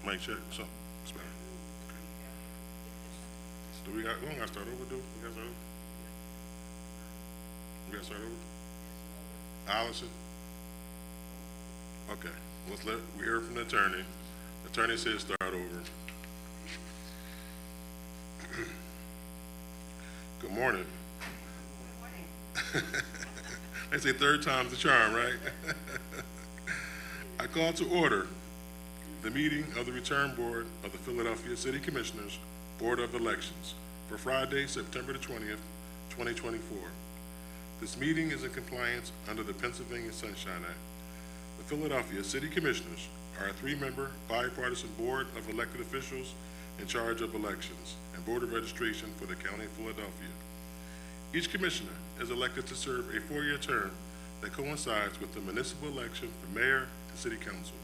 Mic check. So, it's better. Okay. Do we got? We don't got to start over. Do we got to start over? We got to start over. Allison. Okay. We hear from the attorney. The attorney says start over. Good morning. They say third time's the charm, right? I call to order the meeting of the Return Board of the Philadelphia City Commissioners Board of Elections for Friday, September the 20th, 2024. This meeting is in compliance under the Pennsylvania Sunshine Act. The Philadelphia City Commissioners are a three-member bipartisan board of elected officials in charge of elections and voter registration for the County of Philadelphia. Each commissioner is elected to serve a four-year term that coincides with the municipal election for mayor and city council.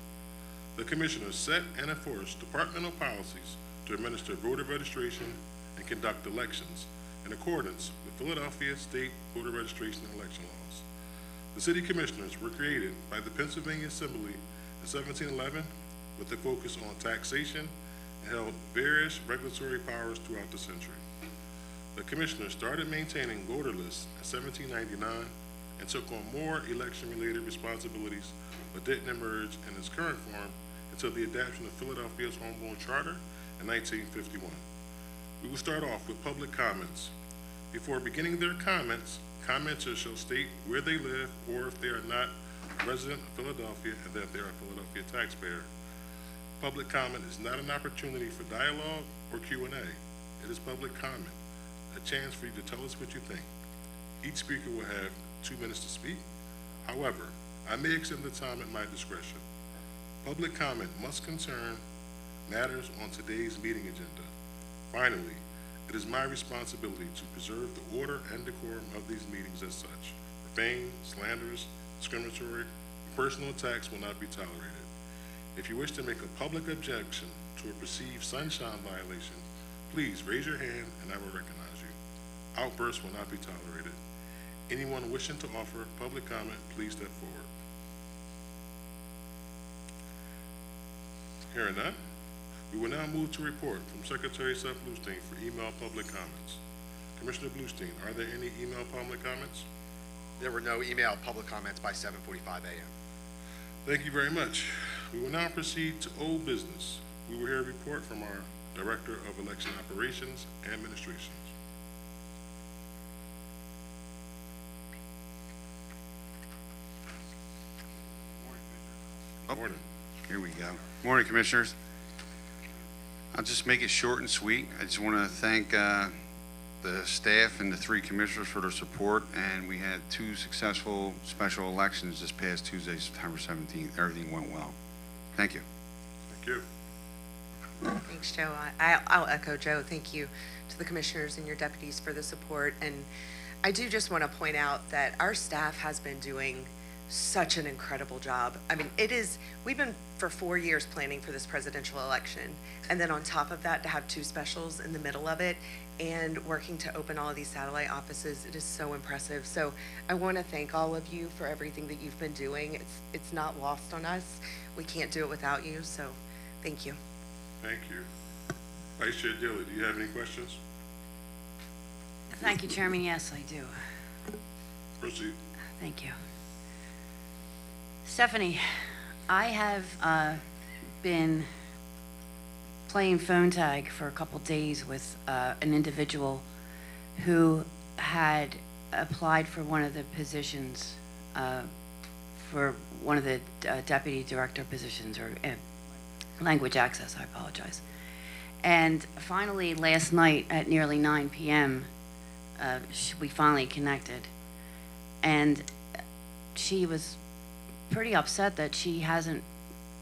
The commissioners set and enforce departmental policies to administer voter registration and conduct elections in accordance with Philadelphia state voter registration and election laws. The city commissioners were created by the Pennsylvania Assembly in 1711 with a focus on taxation and held various regulatory powers throughout the century. The commissioners started maintaining voter lists in 1799 and took on more election-related responsibilities, but didn't emerge in its current form until the adoption of Philadelphia's Home Rule Charter in 1951. We will start off with public comments. Before beginning their comments, commenters shall state where they live or if they are not a resident of Philadelphia and that they are a Philadelphia taxpayer. Public comment is not an opportunity for dialogue or Q&A. It is public comment, a chance for you to tell us what you think. Each speaker will have 2 minutes to speak. However, I may extend the time at my discretion. Public comment must concern matters on today's meeting agenda. Finally, it is my responsibility to preserve the order and decorum of these meetings as such. Profane, slanderous, discriminatory, and personal attacks will not be tolerated. If you wish to make a public objection to a perceived sunshine violation, please raise your hand and I will recognize you. Outbursts will not be tolerated. Anyone wishing to offer public comment, please step forward. Hearing none, we will now move to report from Secretary Seth Bluestein for email public comments. Commissioner Bluestein, are there any email public comments? There were no email public comments by 7:45 a.m. Thank you very much. We will now proceed to old business. We will hear a report from our Director of Election Operations and Administrations. Good morning. Here we go. Morning, Commissioners. I'll just make it short and sweet. I just want to thank the staff and the 3 commissioners for their support, and we had 2 successful special elections this past Tuesday, September 17th. Everything went well. Thank you. Thank you. Thanks, Joe. I'll echo Joe. Thank you to the commissioners and your deputies for the support. And I do just want to point out that our staff has been doing such an incredible job. I mean, we've been for 4 years planning for this presidential election. And then on top of that, to have 2 specials in the middle of it and working to open all of these satellite offices, it is so impressive. So I want to thank all of you for everything that you've been doing. It's not lost on us. We can't do it without you. So thank you. Thank you. Vice Chair Dilly, do you have any questions? Thank you, Chairman. Yes, I do. Proceed. Thank you. Stephanie, I have been playing phone tag for a couple days with an individual who had applied for one of the positions, for one of the deputy director positions, or language access, I apologize. And finally, last night at nearly 9 p.m., we finally connected. And she was pretty upset that she hasn't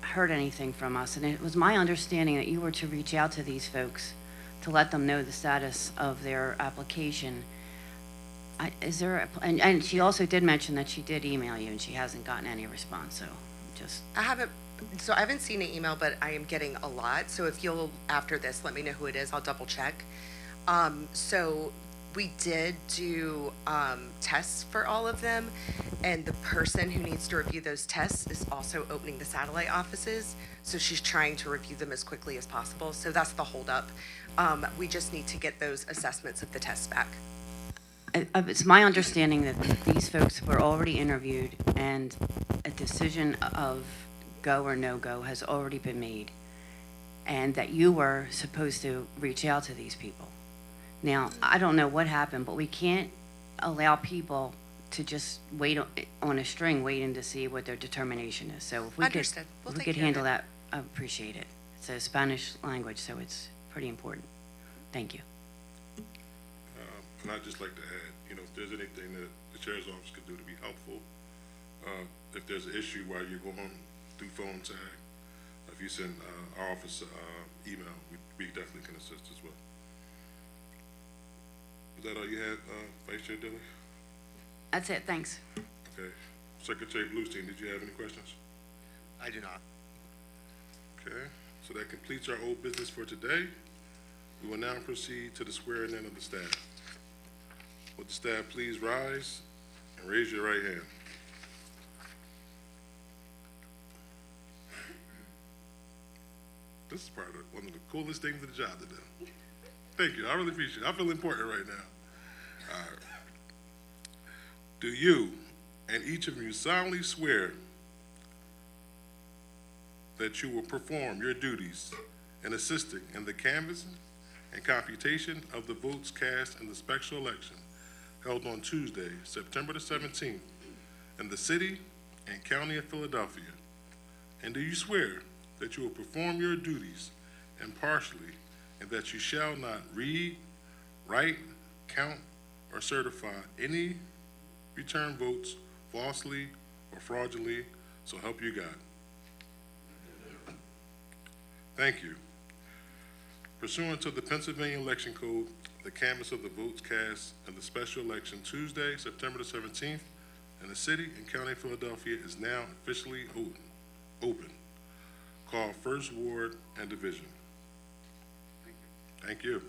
heard anything from us. And it was my understanding that you were to reach out to these folks to let them know the status of their application. And she also did mention that she did email you and she hasn't gotten any response, so just. I haven't seen an email, but I am getting a lot. So if you'll, after this, let me know who it is. I'll double check. So we did do tests for all of them, and the person who needs to review those tests is also opening the satellite offices, so she's trying to review them as quickly as possible. So that's the holdup. We just need to get those assessments of the tests back. It's my understanding that these folks were already interviewed and a decision of go or no-go has already been made, and that you were supposed to reach out to these people. Now, I don't know what happened, but we can't allow people to just wait on a string, waiting to see what their determination is. So if we could, Understood. We'll if we take could care of handle it. that, I appreciate it. It's a Spanish language, so it's pretty important. Thank you. And I'd just like to add, if there's anything that the chair's office could do to be helpful, if there's an issue while you're going through phone tag, if you send our office email, we definitely can assist as well. Is that all you had, Vice Chair Dilley? That's it, thanks. Okay. Secretary Bluestein, did you have any questions? I do not. Okay, so that completes our old business for today. We will now proceed to the swearing in of the staff. Would the staff please rise and raise your right hand? This is part of one of the coolest things of the job to do. Thank you, I really appreciate it. I feel important right now. All right. Do you and each of you solemnly swear that you will perform your duties in assisting in the canvassing and computation of the votes cast in the special election held on Tuesday, September the 17th, in the city and county of Philadelphia? And do you swear that you will perform your duties impartially and that you shall not read, write, count, or certify any return votes falsely or fraudulently, so help you God? Thank you. Pursuant to the Pennsylvania Election Code, the canvass of the votes cast in the special election Tuesday, September the 17th, in the city and county of Philadelphia is now officially open. Call First Ward and Division. Thank you.